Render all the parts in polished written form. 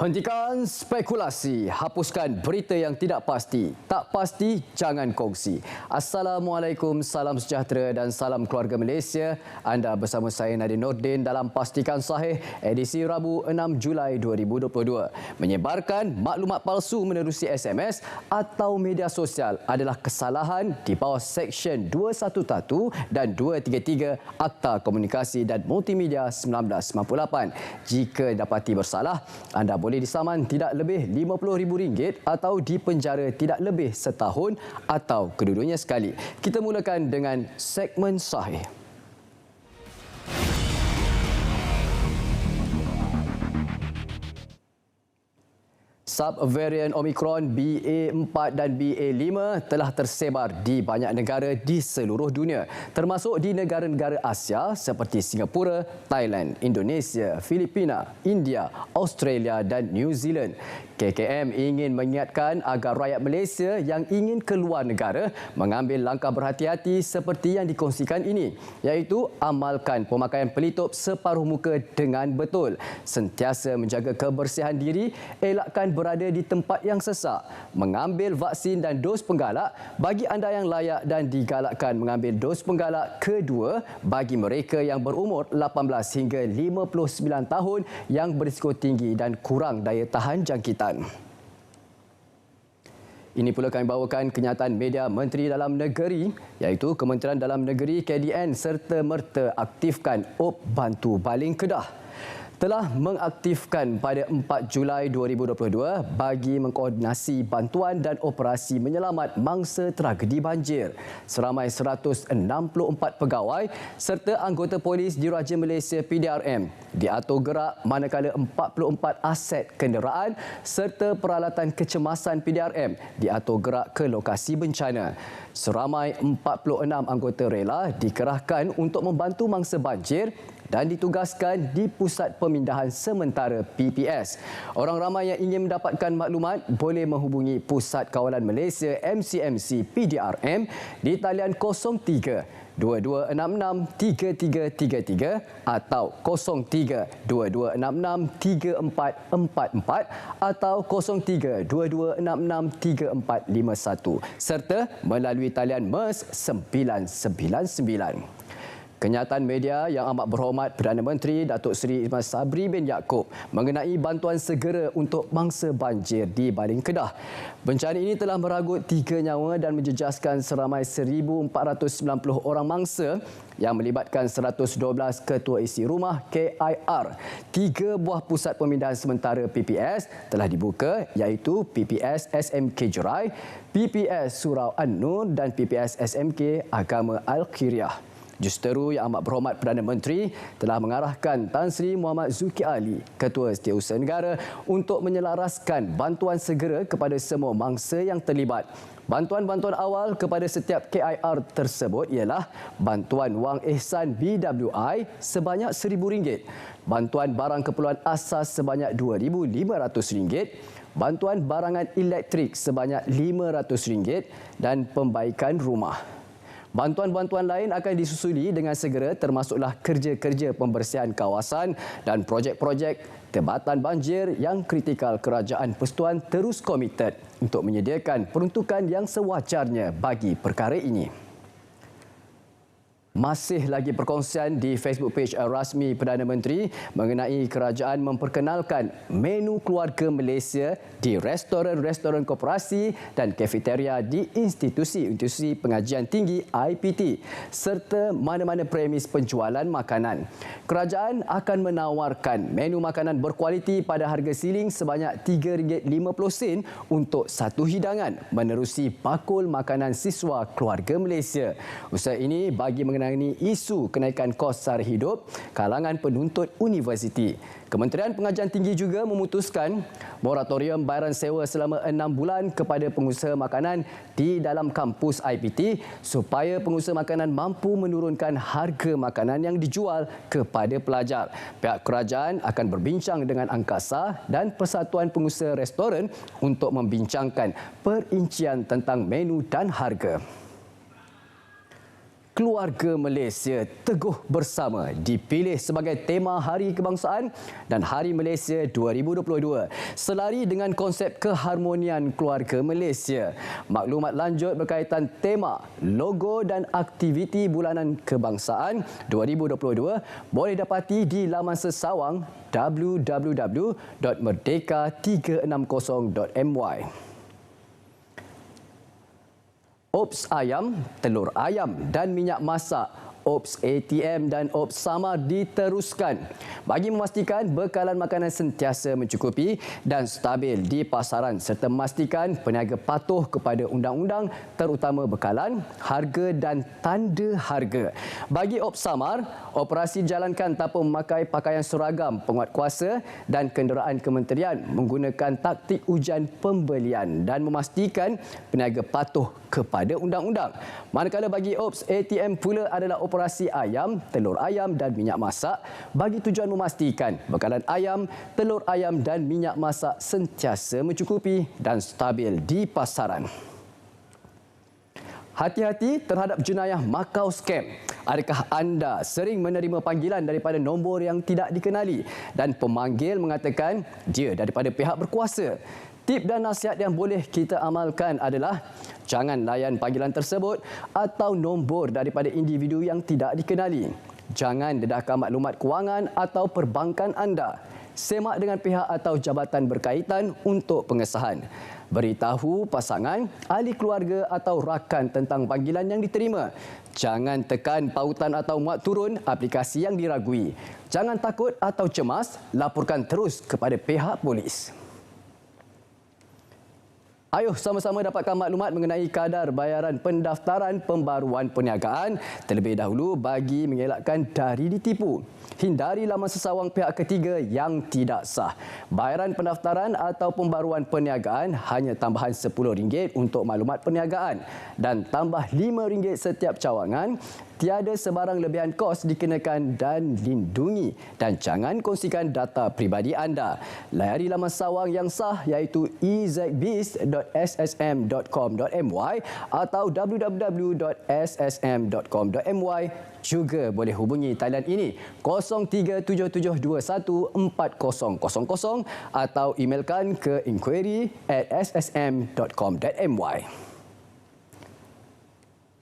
Hentikan spekulasi, hapuskan berita yang tidak pasti. Tak pasti, jangan kongsi. Assalamualaikum, salam sejahtera dan salam keluarga Malaysia. Anda bersama saya Nadine Nordin dalam Pastikan Sahih edisi Rabu 6 Julai 2022. Menyebarkan maklumat palsu menerusi SMS atau media sosial adalah kesalahan di bawah Seksyen 211 dan 233 Akta Komunikasi dan Multimedia 1998. Jika dapati bersalah, anda boleh disaman tidak lebih RM50,000 atau dipenjara tidak lebih setahun atau kedua-duanya sekali. Kita mulakan dengan segmen Sahih. Subvarian Omicron BA4 dan BA5 telah tersebar di banyak negara di seluruh dunia, termasuk di negara-negara Asia seperti Singapura, Thailand, Indonesia, Filipina, India, Australia dan New Zealand. KKM ingin mengingatkan agar rakyat Malaysia yang ingin keluar negara mengambil langkah berhati-hati seperti yang dikongsikan ini, iaitu amalkan pemakaian pelitup separuh muka dengan betul, sentiasa menjaga kebersihan diri, elakkan berada di tempat yang sesak, mengambil vaksin dan dos penggalak bagi anda yang layak dan digalakkan mengambil dos penggalak kedua bagi mereka yang berumur 18 hingga 59 tahun yang berisiko tinggi dan kurang daya tahan jangkitan. Ini pula kami bawakan kenyataan media Menteri Dalam Negeri, iaitu Kementerian Dalam Negeri KDN serta-merta aktifkan OP Bantu Baling Kedah. Telah mengaktifkan pada 4 Julai 2022 bagi mengkoordinasi bantuan dan operasi menyelamat mangsa tragedi banjir. Seramai 164 pegawai serta anggota polis Diraja Malaysia PDRM diatur gerak, manakala 44 aset kenderaan serta peralatan kecemasan PDRM diatur gerak ke lokasi bencana. Seramai 46 anggota rela dikerahkan untuk membantu mangsa banjir dan ditugaskan di Pusat Pemindahan Sementara PPS. Orang ramai yang ingin mendapatkan maklumat boleh menghubungi Pusat Kawalan Malaysia MCMC PDRM di talian 03 2266 3333 atau 03 2266 3444 atau 03 2266 3451 serta melalui talian MERS 999. Kenyataan media yang amat berhormat Perdana Menteri Datuk Seri Ismail Sabri bin Yaakob mengenai bantuan segera untuk mangsa banjir di Baling Kedah. Bencana ini telah meragut 3 nyawa dan menjejaskan seramai 1,490 orang mangsa yang melibatkan 112 ketua isi rumah KIR. 3 buah pusat pemindahan sementara PPS telah dibuka, iaitu PPS SMK Jerai, PPS Surau An-Nur dan PPS SMK Agama Al-Khiriah. Justeru yang amat berhormat Perdana Menteri telah mengarahkan Tan Sri Muhammad Zulkifli Ali, Ketua Setiausaha Negara, untuk menyelaraskan bantuan segera kepada semua mangsa yang terlibat. Bantuan-bantuan awal kepada setiap KIR tersebut ialah bantuan wang ihsan BWI sebanyak RM1,000, bantuan barang keperluan asas sebanyak RM2,500, bantuan barangan elektrik sebanyak RM500 dan pembaikan rumah. Bantuan-bantuan lain akan disusuli dengan segera, termasuklah kerja-kerja pembersihan kawasan dan projek-projek tebatan banjir yang kritikal. Kerajaan Persekutuan terus komited untuk menyediakan peruntukan yang sewajarnya bagi perkara ini. Masih lagi perkongsian di Facebook page rasmi Perdana Menteri mengenai kerajaan memperkenalkan menu keluarga Malaysia di restoran-restoran koperasi dan kafeteria di institusi-institusi pengajian tinggi IPT serta mana-mana premis penjualan makanan. Kerajaan akan menawarkan menu makanan berkualiti pada harga siling sebanyak RM3.50 untuk satu hidangan menerusi bakul makanan siswa keluarga Malaysia. Usaha ini bagi mengenai isu kenaikan kos sara hidup kalangan penuntut universiti. Kementerian Pengajian Tinggi juga memutuskan moratorium bayaran sewa selama 6 bulan kepada pengusaha makanan di dalam kampus IPT supaya pengusaha makanan mampu menurunkan harga makanan yang dijual kepada pelajar. Pihak kerajaan akan berbincang dengan Angkasa dan Persatuan Pengusaha Restoran untuk membincangkan perincian tentang menu dan harga. Keluarga Malaysia Teguh Bersama dipilih sebagai tema Hari Kebangsaan dan Hari Malaysia 2022 selari dengan konsep keharmonian keluarga Malaysia. Maklumat lanjut berkaitan tema, logo dan aktiviti bulanan kebangsaan 2022 boleh dapati di laman sesawang www.merdeka360.my. Ops ayam, telur ayam dan minyak masak, Ops ATM dan Ops Samar diteruskan bagi memastikan bekalan makanan sentiasa mencukupi dan stabil di pasaran serta memastikan peniaga patuh kepada undang-undang terutama bekalan, harga dan tanda harga. Bagi Ops Samar, operasi dijalankan tanpa memakai pakaian seragam penguatkuasa dan kenderaan kementerian menggunakan taktik ujian pembelian dan memastikan peniaga patuh kepada undang-undang. Manakala bagi Ops ATM pula adalah operasi ayam, telur ayam dan minyak masak bagi tujuan memastikan bekalan ayam, telur ayam dan minyak masak sentiasa mencukupi dan stabil di pasaran. Hati-hati terhadap jenayah Makau Scam. Adakah anda sering menerima panggilan daripada nombor yang tidak dikenali dan pemanggil mengatakan dia daripada pihak berkuasa? Tip dan nasihat yang boleh kita amalkan adalah jangan layan panggilan tersebut atau nombor daripada individu yang tidak dikenali. Jangan dedahkan maklumat kewangan atau perbankan anda. Semak dengan pihak atau jabatan berkaitan untuk pengesahan. Beritahu pasangan, ahli keluarga atau rakan tentang panggilan yang diterima. Jangan tekan pautan atau muat turun aplikasi yang diragui. Jangan takut atau cemas, laporkan terus kepada pihak polis. Ayuh sama-sama dapatkan maklumat mengenai kadar bayaran pendaftaran pembaruan perniagaan terlebih dahulu bagi mengelakkan dari ditipu. Hindari laman sesawang pihak ketiga yang tidak sah. Bayaran pendaftaran atau pembaruan perniagaan hanya tambahan RM10 untuk maklumat perniagaan dan tambah RM5 setiap cawangan. Tiada sebarang lebihan kos dikenakan dan lindungi dan jangan kongsikan data peribadi anda. Layari laman sawang yang sah iaitu ezbiz.ssm.com.my atau www.ssm.com.my. Juga boleh hubungi talian ini 0377214000 atau emailkan ke inquiry@ssm.com.my.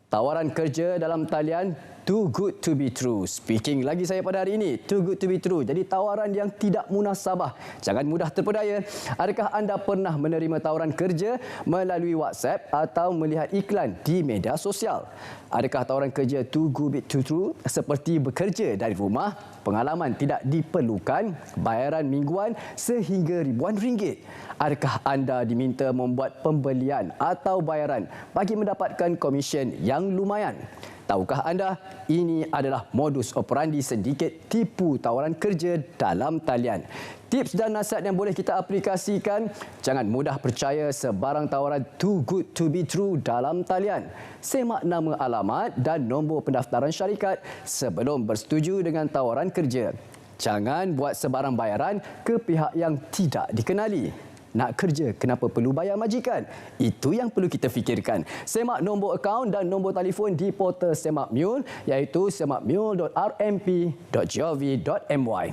Tawaran kerja dalam talian too good to be true. Speaking lagi saya pada hari ini, too good to be true. Jadi tawaran yang tidak munasabah. Jangan mudah terpedaya. Adakah anda pernah menerima tawaran kerja melalui WhatsApp atau melihat iklan di media sosial? Adakah tawaran kerja too good to be true seperti bekerja dari rumah, pengalaman tidak diperlukan, bayaran mingguan sehingga ribuan ringgit? Adakah anda diminta membuat pembelian atau bayaran bagi mendapatkan komisen yang lumayan? Tahukah anda, ini adalah modus operandi sedikit tipu tawaran kerja dalam talian. Tips dan nasihat yang boleh kita aplikasikan, jangan mudah percaya sebarang tawaran too good to be true dalam talian. Semak nama alamat dan nombor pendaftaran syarikat sebelum bersetuju dengan tawaran kerja. Jangan buat sebarang bayaran ke pihak yang tidak dikenali. Nak kerja, kenapa perlu bayar majikan? Itu yang perlu kita fikirkan. Semak nombor akaun dan nombor telefon di portal Semak Mule iaitu semakmule.rmp.gov.my.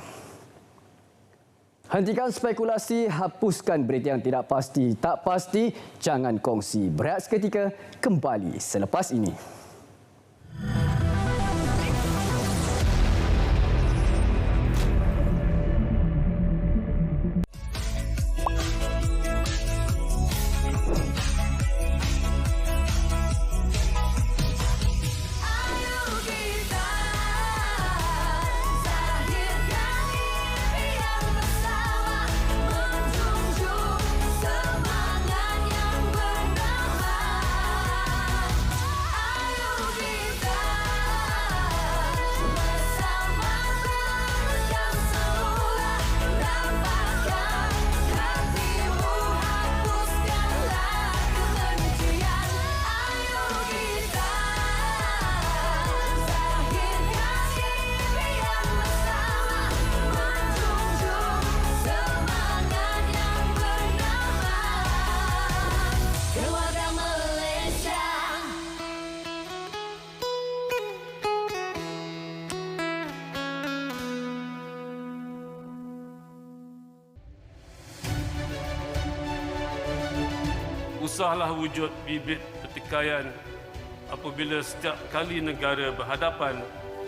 Hentikan spekulasi, hapuskan berita yang tidak pasti. Tak pasti, jangan kongsi. Berehat seketika, kembali selepas ini. usahlah wujud bibit pertikaian apabila setiap kali negara berhadapan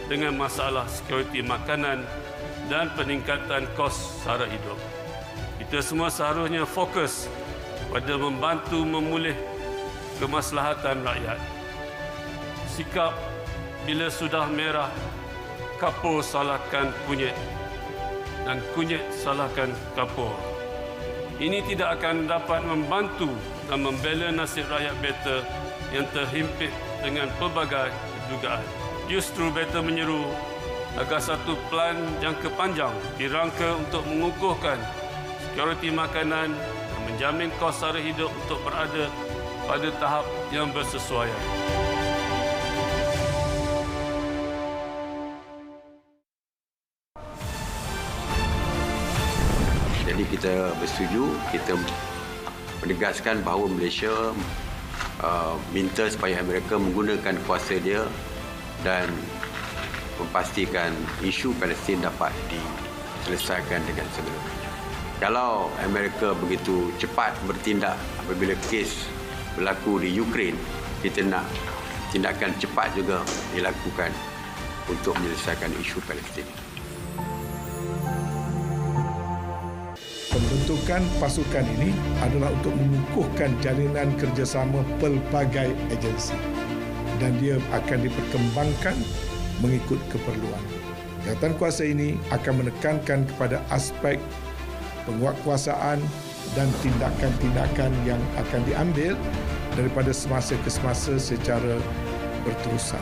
dengan masalah sekuriti makanan dan peningkatan kos sara hidup. Kita semua seharusnya fokus pada membantu memulih kemaslahatan rakyat. Sikap bila sudah merah, kapur salahkan kunyit dan kunyit salahkan kapur. Ini tidak akan dapat membantu dan membela nasib rakyat Beta yang terhimpit dengan pelbagai dugaan. Justru Beta menyeru agar satu pelan jangka panjang dirangka untuk mengukuhkan sekuriti makanan dan menjamin kos sara hidup untuk berada pada tahap yang bersesuaian. Jadi kita bersetuju, kita menegaskan bahawa Malaysia minta supaya Amerika menggunakan kuasa dia dan memastikan isu Palestin dapat diselesaikan dengan segera-galanya. Kalau Amerika begitu cepat bertindak apabila kes berlaku di Ukraine, kita nak tindakan cepat juga dilakukan untuk menyelesaikan isu Palestin. Pembentukan pasukan ini adalah untuk mengukuhkan jalinan kerjasama pelbagai agensi dan dia akan diperkembangkan mengikut keperluan. Jawatan kuasa ini akan menekankan kepada aspek penguatkuasaan dan tindakan-tindakan yang akan diambil daripada semasa ke semasa secara berterusan.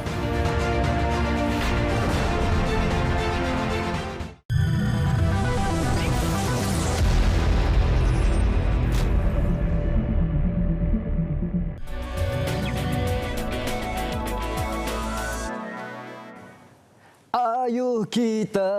Ayuh kita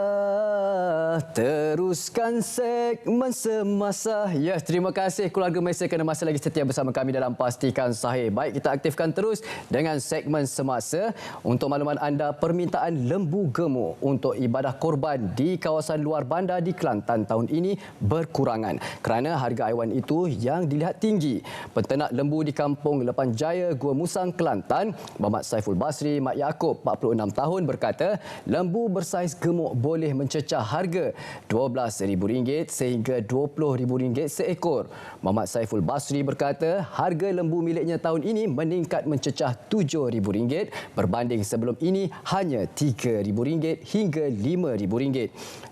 teruskan segmen semasa. Ya, terima kasih keluarga Malaysia kerana masih lagi setia bersama kami dalam Pastikan Sahih. Baik, kita aktifkan terus dengan segmen semasa. Untuk makluman anda, permintaan lembu gemuk untuk ibadah korban di kawasan luar bandar di Kelantan tahun ini berkurangan kerana harga haiwan itu yang dilihat tinggi. Penternak lembu di Kampung Lepan Jaya, Gua Musang, Kelantan, Muhammad Saiful Basri Mat Yaakob, 46 tahun berkata, lembu bersaiz gemuk boleh mencecah harga RM12,000 sehingga RM20,000 seekor. Muhammad Saiful Basri berkata, harga lembu miliknya tahun ini meningkat mencecah RM7,000 berbanding sebelum ini hanya RM3,000 hingga RM5,000.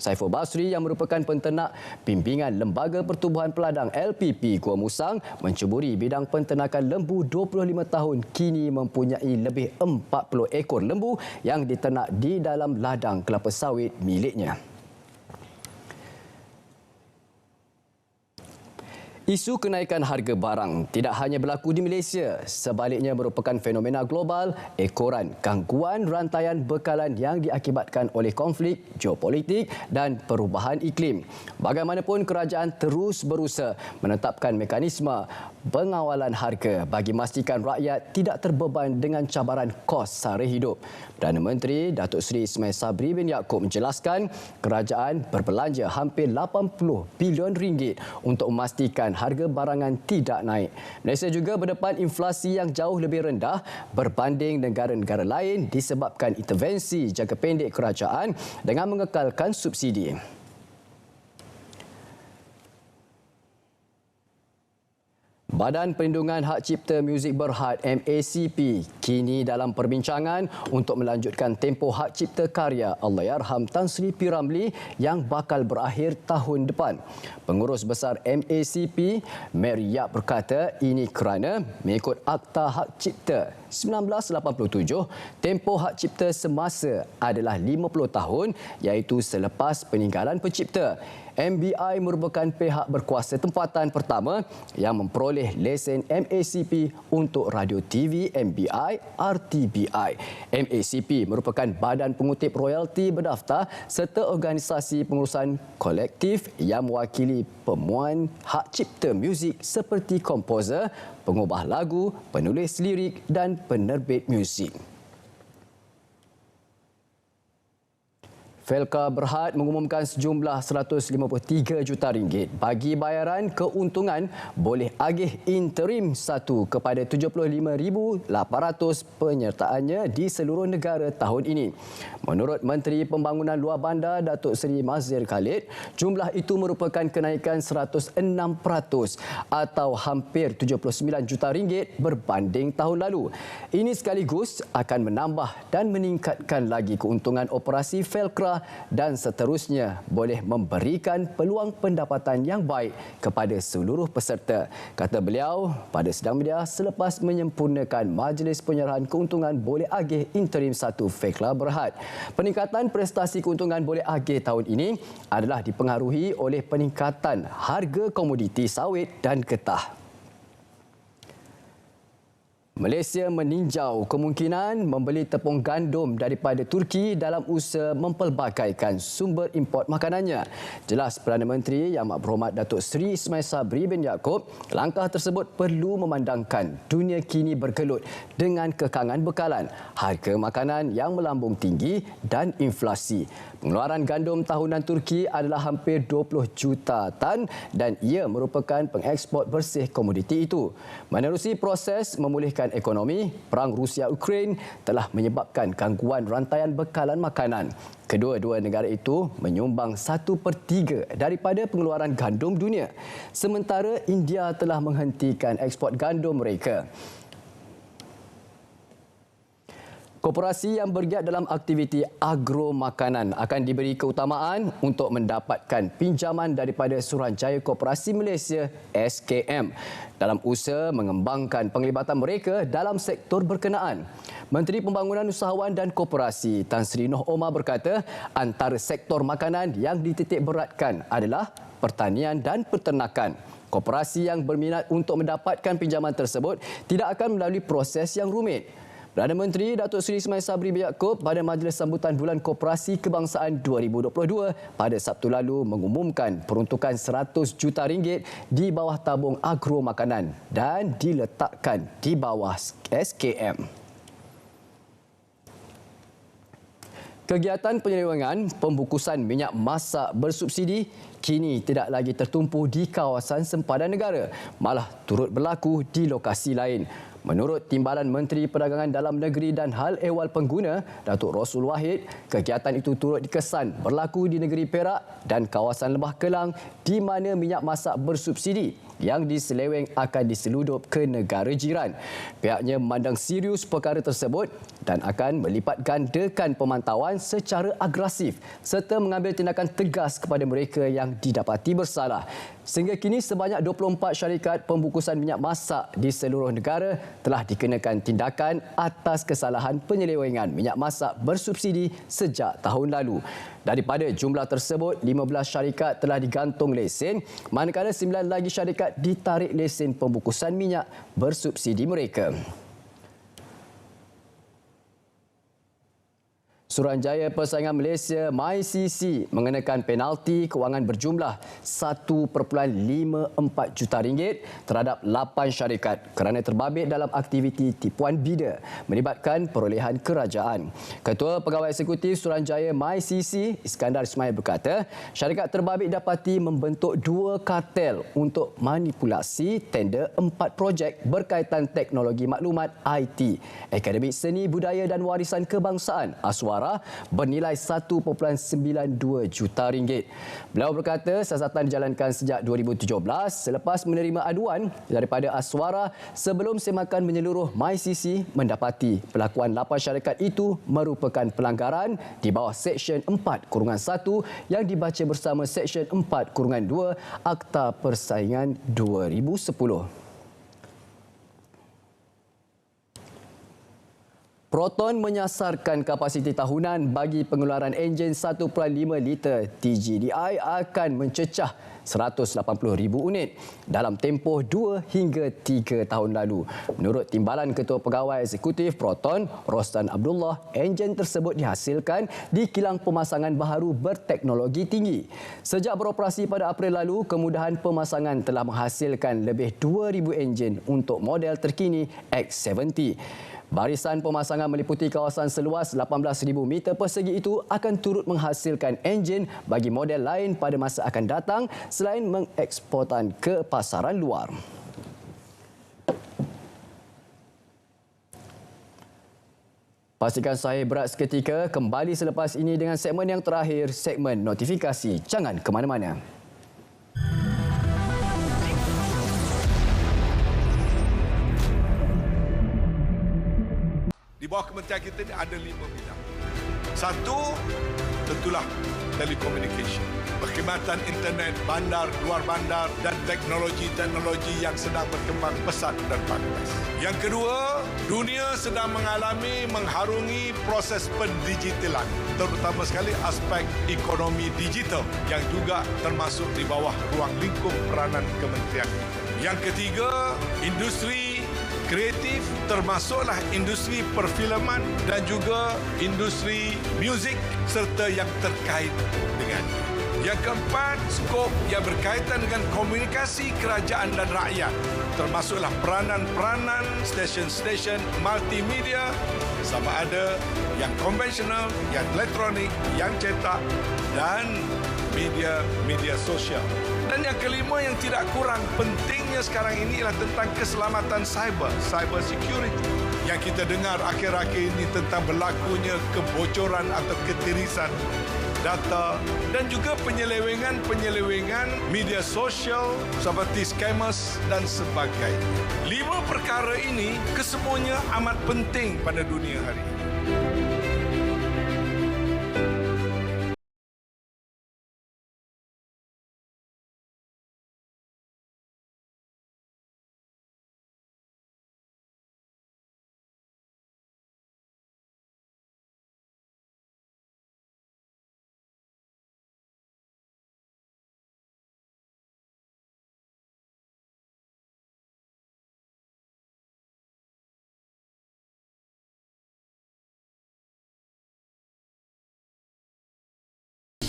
Saiful Basri yang merupakan penternak bimbingan Lembaga Pertubuhan Peladang LPP Gua Musang mencuburi bidang penternakan lembu 25 tahun kini mempunyai lebih 40 ekor lembu yang diternak di dalam ladang kelapa sawit miliknya. Isu kenaikan harga barang tidak hanya berlaku di Malaysia, sebaliknya merupakan fenomena global ekoran gangguan rantaian bekalan yang diakibatkan oleh konflik geopolitik dan perubahan iklim. Bagaimanapun, kerajaan terus berusaha menetapkan mekanisme pengawalan harga bagi memastikan rakyat tidak terbeban dengan cabaran kos sara hidup. Perdana Menteri Datuk Seri Ismail Sabri bin Yaakob menjelaskan kerajaan berbelanja hampir RM80 bilion untuk memastikan harga barangan tidak naik. Malaysia juga berdepan inflasi yang jauh lebih rendah berbanding negara-negara lain disebabkan intervensi jangka pendek kerajaan dengan mengekalkan subsidi. Badan Perlindungan Hak Cipta Muzik Berhad MACP kini dalam perbincangan untuk melanjutkan tempoh hak cipta karya Allahyarham Tan Sri P. Ramlee yang bakal berakhir tahun depan. Pengurus besar MACP, Mary Yap berkata ini kerana mengikut Akta Hak Cipta 1987, tempoh hak cipta semasa adalah 50 tahun iaitu selepas peninggalan pencipta. MBI merupakan pihak berkuasa tempatan pertama yang memperoleh lesen MACP untuk radio TV MBI RTBI. MACP merupakan badan pengutip royalti berdaftar serta organisasi pengurusan kolektif yang mewakili pemuan hak cipta muzik seperti komposer, pengubah lagu, penulis lirik dan penerbit muzik. Felka Berhad mengumumkan sejumlah 153 juta ringgit bagi bayaran keuntungan boleh agih interim 1 kepada 75,800 penyertaannya di seluruh negara tahun ini. Menurut Menteri Pembangunan Luar Bandar Datuk Seri Mazhir Khalid, jumlah itu merupakan kenaikan 106% atau hampir 79 juta ringgit berbanding tahun lalu. Ini sekaligus akan menambah dan meningkatkan lagi keuntungan operasi Felka dan seterusnya boleh memberikan peluang pendapatan yang baik kepada seluruh peserta, kata beliau pada sidang media selepas menyempurnakan Majlis Penyerahan Keuntungan Boleh Agih Interim 1 Felka Berhad. Peningkatan prestasi keuntungan boleh agih tahun ini adalah dipengaruhi oleh peningkatan harga komoditi sawit dan getah. Malaysia meninjau kemungkinan membeli tepung gandum daripada Turki dalam usaha mempelbagaikan sumber import makanannya. Jelas Perdana Menteri Yang Berhormat Datuk Seri Ismail Sabri bin Yaakob, langkah tersebut perlu memandangkan dunia kini bergelut dengan kekangan bekalan, harga makanan yang melambung tinggi dan inflasi. Pengeluaran gandum tahunan Turki adalah hampir 20 juta tan dan ia merupakan pengeksport bersih komoditi itu. Menerusi proses memulihkan ekonomi, perang Rusia-Ukraine telah menyebabkan gangguan rantaian bekalan makanan. Kedua-dua negara itu menyumbang 1/3 daripada pengeluaran gandum dunia. Sementara India telah menghentikan ekspor gandum mereka. Koperasi yang bergiat dalam aktiviti agro makanan akan diberi keutamaan untuk mendapatkan pinjaman daripada Suruhanjaya Koperasi Malaysia SKM dalam usaha mengembangkan penglibatan mereka dalam sektor berkenaan. Menteri Pembangunan Usahawan dan Koperasi Tan Sri Noh Omar berkata, antara sektor makanan yang dititik beratkan adalah pertanian dan peternakan. Koperasi yang berminat untuk mendapatkan pinjaman tersebut tidak akan melalui proses yang rumit. Perdana Menteri Datuk Seri Ismail Sabri bin Yaakob pada Majlis Sambutan Bulan Koperasi Kebangsaan 2022 pada Sabtu lalu mengumumkan peruntukan 100 juta ringgit di bawah tabung agro makanan dan diletakkan di bawah SKM. Kegiatan penyelewengan pembukusan minyak masak bersubsidi kini tidak lagi tertumpu di kawasan sempadan negara, malah turut berlaku di lokasi lain. Menurut Timbalan Menteri Perdagangan Dalam Negeri dan Hal Ehwal Pengguna, Datuk Rosul Wahid, kegiatan itu turut dikesan berlaku di negeri Perak dan kawasan Lebah Kelang di mana minyak masak bersubsidi yang diseleweng akan diseludup ke negara jiran. Pihaknya memandang serius perkara tersebut dan akan melipat gandakan pemantauan secara agresif serta mengambil tindakan tegas kepada mereka yang didapati bersalah. Sehingga kini sebanyak 24 syarikat pembukusan minyak masak di seluruh negara telah dikenakan tindakan atas kesalahan penyelewengan minyak masak bersubsidi sejak tahun lalu. Daripada jumlah tersebut, 15 syarikat telah digantung lesen, manakala 9 lagi syarikat ditarik lesen pembukusan minyak bersubsidi mereka. Suruhanjaya Persaingan Malaysia MyCC mengenakan penalti kewangan berjumlah 1.54 juta ringgit terhadap 8 syarikat kerana terbabit dalam aktiviti tipuan bida melibatkan perolehan kerajaan. Ketua Pegawai Eksekutif Suruhanjaya MyCC Iskandar Ismail berkata, syarikat terbabit dapati membentuk 2 kartel untuk manipulasi tender 4 projek berkaitan teknologi maklumat IT, Akademik Seni Budaya dan Warisan Kebangsaan Aswara bernilai 1.92 juta ringgit. Beliau berkata siasatan dijalankan sejak 2017 selepas menerima aduan daripada Aswara sebelum semakan menyeluruh MyCC mendapati pelakuan 8 syarikat itu merupakan pelanggaran di bawah Seksyen 4-1 yang dibaca bersama Seksyen 4-2 Akta Persaingan 2010. Proton menyasarkan kapasiti tahunan bagi pengeluaran enjin 1.5 liter TGDI akan mencecah 180,000 unit dalam tempoh 2 hingga 3 tahun lalu. Menurut Timbalan Ketua Pegawai Eksekutif Proton, Rostan Abdullah, enjin tersebut dihasilkan di kilang pemasangan baharu berteknologi tinggi. Sejak beroperasi pada April lalu, kemudahan pemasangan telah menghasilkan lebih 2,000 enjin untuk model terkini X70. Barisan pemasangan meliputi kawasan seluas 18,000 meter persegi itu akan turut menghasilkan enjin bagi model lain pada masa akan datang selain mengeksportan ke pasaran luar. Pastikan saya berat seketika, kembali selepas ini dengan segmen yang terakhir, segmen notifikasi. Jangan ke mana-mana. Di bawah kementerian kita ini ada 5 bidang. Satu, tentulah telekomunikasi, perkhidmatan internet, bandar, luar bandar dan teknologi-teknologi yang sedang berkembang pesat dan panas. Yang kedua, dunia sedang mengharungi proses pendigitalan, terutama sekali aspek ekonomi digital yang juga termasuk di bawah ruang lingkup peranan kementerian kita. Yang ketiga, industri kreatif termasuklah industri perfilman dan juga industri muzik serta yang terkait dengannya. Yang keempat, skop yang berkaitan dengan komunikasi kerajaan dan rakyat, termasuklah peranan-peranan stesen-stesen multimedia sama ada yang konvensional, yang elektronik, yang cetak dan media sosial. Dan yang kelima yang tidak kurang pentingnya sekarang ini ialah tentang keselamatan cyber security. Yang kita dengar akhir-akhir ini tentang berlakunya kebocoran atau ketirisan data dan juga penyelewengan media sosial seperti scammers dan sebagainya. 5 perkara ini kesemuanya amat penting pada dunia hari ini.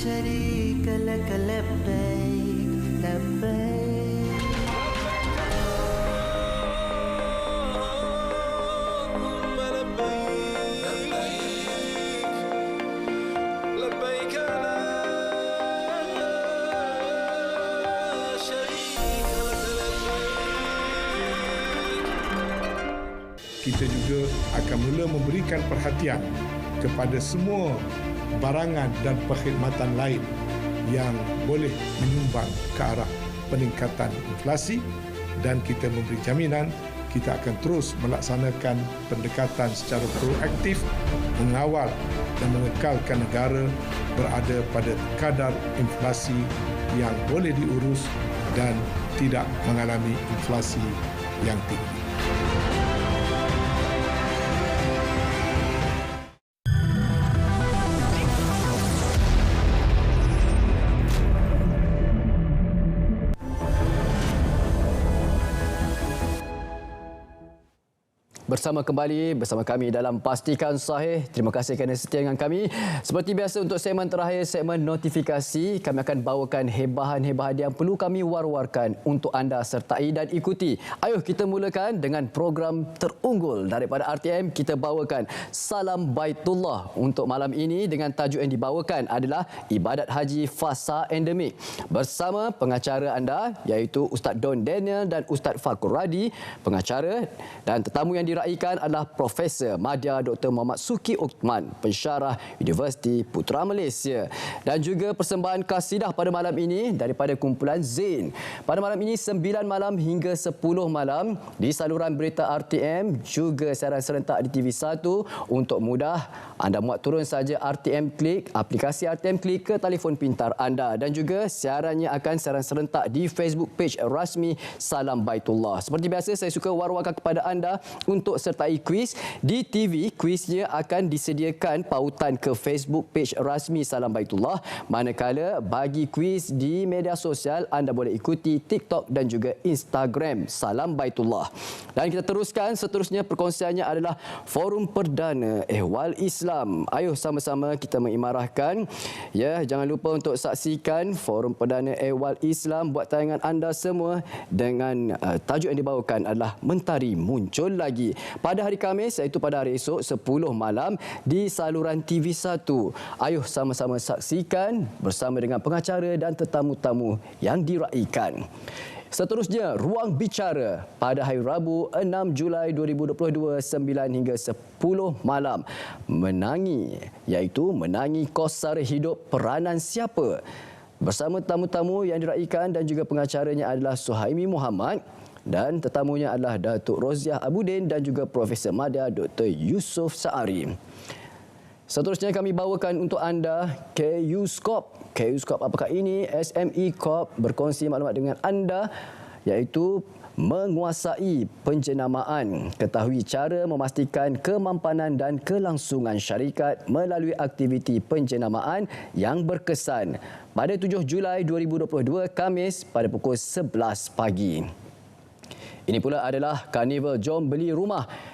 شريك لك لبيك لبيك اللهم لبيك لبيك لا شريك لك لبيك. Kita juga akan mula memberikan perhatian kepada semua barangan dan perkhidmatan lain yang boleh menyumbang ke arah peningkatan inflasi dan kita memberi jaminan kita akan terus melaksanakan pendekatan secara proaktif mengawal dan mengekalkan negara berada pada kadar inflasi yang boleh diurus dan tidak mengalami inflasi yang tinggi. Bersama kami dalam Pastikan Sahih. Terima kasih kerana setia dengan kami. Seperti biasa untuk segmen terakhir, segmen notifikasi, kami akan bawakan hebahan-hebahan yang perlu kami war-warkan untuk anda sertai dan ikuti. Ayuh kita mulakan dengan program terunggul daripada RTM. Kita bawakan Salam Baitullah untuk malam ini dengan tajuk yang dibawakan adalah Ibadat Haji Fasa Endemik. Bersama pengacara anda iaitu Ustaz Don Daniel dan Ustaz Fakur Radi, pengacara, dan tetamu yang diraikan adalah Profesor Madya Dr. Muhammad Suki Uthman, pensyarah Universiti Putra Malaysia. Dan juga persembahan kasidah pada malam ini daripada kumpulan Zain. Pada malam ini 9 malam hingga 10 malam di saluran berita RTM, juga siaran serentak di TV1. Untuk mudah, anda muat turun saja RTM Klik, aplikasi RTM Klik ke telefon pintar anda, dan juga siarannya akan siaran serentak di Facebook page rasmi Salam Baitullah. Seperti biasa, saya suka war-warkan kepada anda untuk sertai kuis di TV. Kuisnya akan disediakan pautan ke Facebook page rasmi Salam Baitullah. Manakala bagi kuis di media sosial, anda boleh ikuti TikTok dan juga Instagram Salam Baitullah. Dan kita teruskan, seterusnya perkongsiannya adalah Forum Perdana Ehwal Islam. Ayuh sama-sama kita mengimarahkan. Ya, jangan lupa untuk saksikan Forum Perdana Ehwal Islam buat tayangan anda semua dengan tajuk yang dibawakan adalah Mentari Muncul Lagi. pada hari Khamis, iaitu pada hari esok 10 malam di saluran TV1. Ayuh sama-sama saksikan bersama dengan pengacara dan tetamu-tamu yang diraikan. Seterusnya, Ruang Bicara pada hari Rabu 6 Julai 2022 9 hingga 10 malam. Menangi, iaitu menangi kos sara hidup peranan siapa? Bersama tamu-tamu yang diraikan dan juga pengacaranya adalah Suhaimi Muhammad dan tetamunya adalah Datuk Roziah Abudin dan juga Profesor Madya Dr. Yusof Saari. Seterusnya kami bawakan untuk anda KU Skop. KU Skop apakah ini? SME Corp berkongsi maklumat dengan anda iaitu menguasai penjenamaan. Ketahui cara memastikan kemampanan dan kelangsungan syarikat melalui aktiviti penjenamaan yang berkesan. Pada 7 Julai 2022 Khamis pada pukul 11 pagi. Ini pula adalah Karnival Jom Beli Rumah.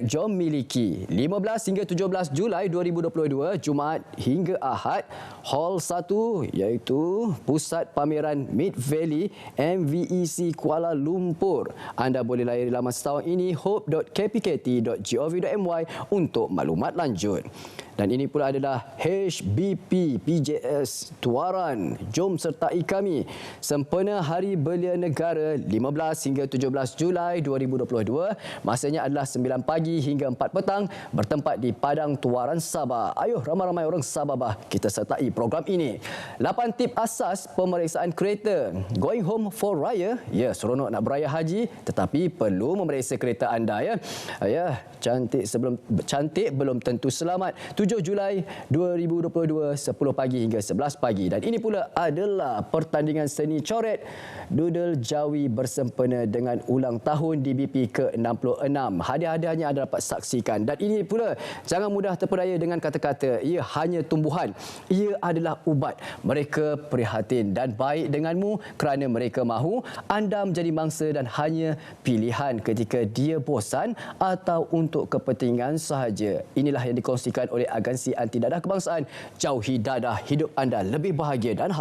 #Jom Miliki 15 hingga 17 Julai 2022 Jumaat hingga Ahad, Hall 1 iaitu Pusat Pameran Mid Valley MVEC Kuala Lumpur. Anda boleh layari laman setahun ini hope.kpkt.gov.my untuk maklumat lanjut. Dan ini pula adalah HBP PJS Tuaran. Jom sertai kami. Sempena Hari Belia Negara 15 hingga 17 Julai 2022. Masanya adalah 9 pagi hingga 4 petang bertempat di Padang Tuaran, Sabah. Ayuh ramai-ramai orang Sabah bah kita sertai program ini. 8 tip asas pemeriksaan kereta. Going home for raya. Ya, seronok nak beraya haji tetapi perlu memeriksa kereta anda ya. Ya, cantik belum tentu selamat. 7 Julai 2022 10 pagi hingga 11 pagi. Dan ini pula adalah pertandingan seni coret Doodle Jawi bersempena dengan ulang tahun DBP ke-66. Hadiah-hadiahnya anda dapat saksikan. Dan ini pula jangan mudah terpedaya dengan kata-kata ia hanya tumbuhan. Ia adalah ubat. Mereka prihatin dan baik denganmu kerana mereka mahu anda menjadi mangsa dan hanya pilihan ketika dia bosan atau untuk kepentingan sahaja. Inilah yang dikongsikan oleh Agensi Anti Dadah Kebangsaan. Jauhi dadah, hidup anda lebih bahagia dan